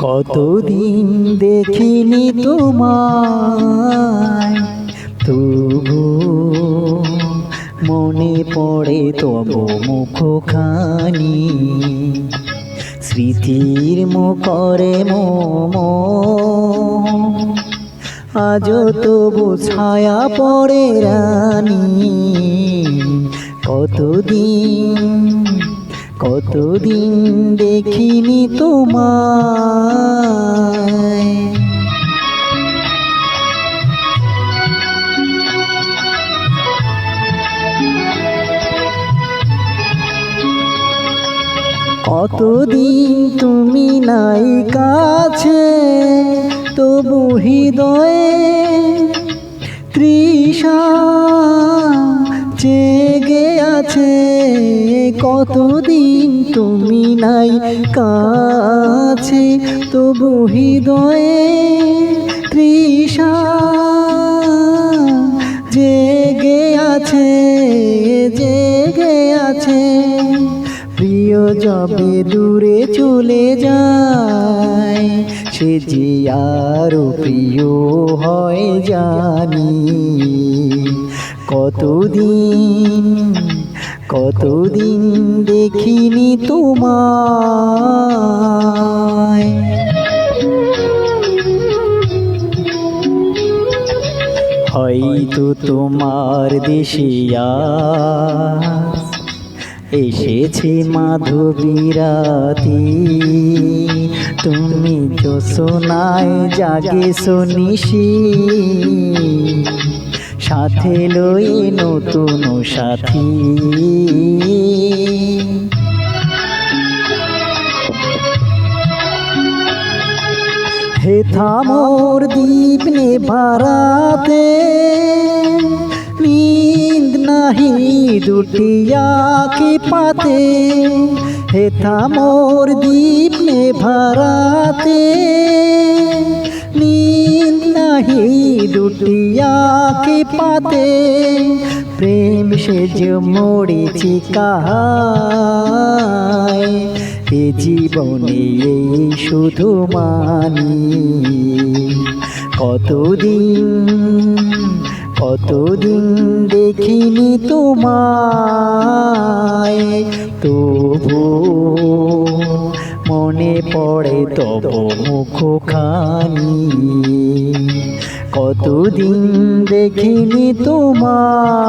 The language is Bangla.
কতদিন দেখিনি তোমায়, তবু মনে পড়ে তব মুখখানি। স্মৃতির মুখরে মোম, আজও তবু ছায়া পড়ে রানী। কতদিন দেখিনি তোমায়। কতদিন তুমি নাই কাছে, তবু হৃদয়ে তৃষা জেগে আছে। কতদিন তুমি নাই কাছে, তবু হৃদয়ে তৃষা জেগে আছে, জেগে আছে। প্রিয় যবে দূরে চলে যায়, সে যে আরো প্রিয় হয় জানি। কতদিন দেখিনি তোমায়। হয়তো তোমার দেশে আজ এসেছে মাধবীরাতি। তুমি জ্যোৎস্নায় জাগেছো নিশি, সাথে লই নতুন সাথী। হেথা মোর দীপ নেভারাতে, নীন্দ নাহি দুটি আঁখি পাতে। হেথা মোর দীপ নেভারাতে, নীন্দ নাহি দুটি আঁখি পাতে। প্রেম সেজ মরেছি কাহায়, এ জীবনে এই শুধু মানি। কতদিন দেখিনি তোমায়, তবু মনে পড়ে তব মুখখানি। কতদিন দেখিনি তোমায়।